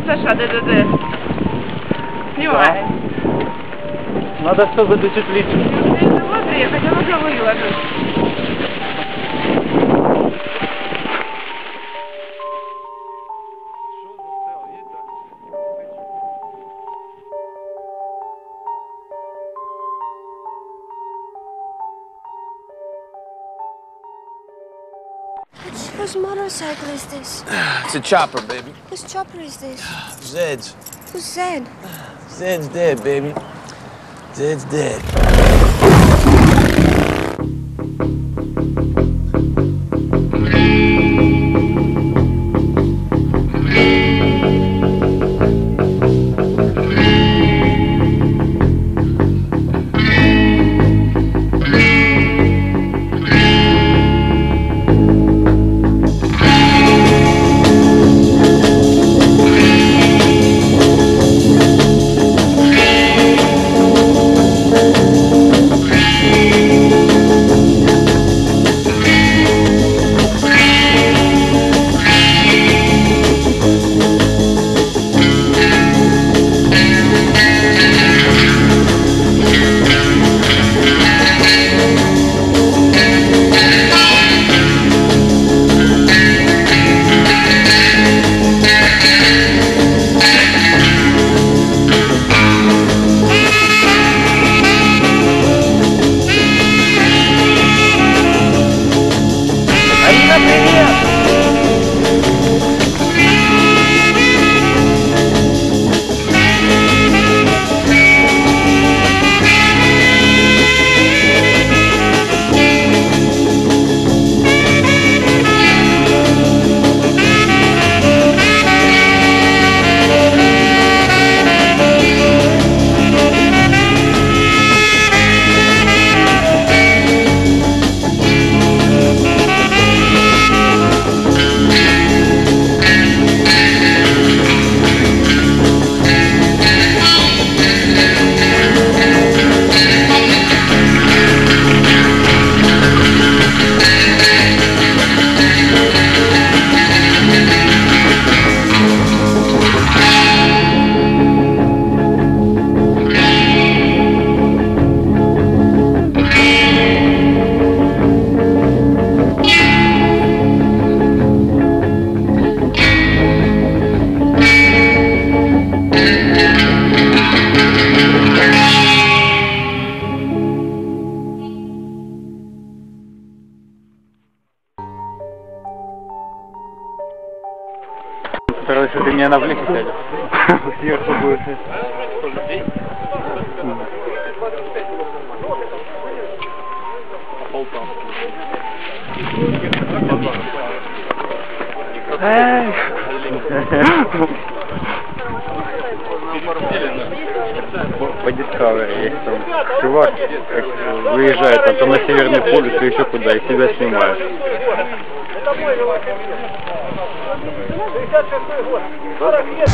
Саша, ДДД. Снимай. Надо все запечатлить. Смотри, я хотела уже выложить. Whose motorcycle is this? It's a chopper, baby. Whose chopper is this? Zed's. Who's Zed? Zed's dead, baby. Zed's dead. Если ты меня на Блеск сядешь, сверху будет. По Discovery есть там чувак, как выезжает там, то на Северный полюс и еще куда, и себя снимают. 66 год, 40 лет.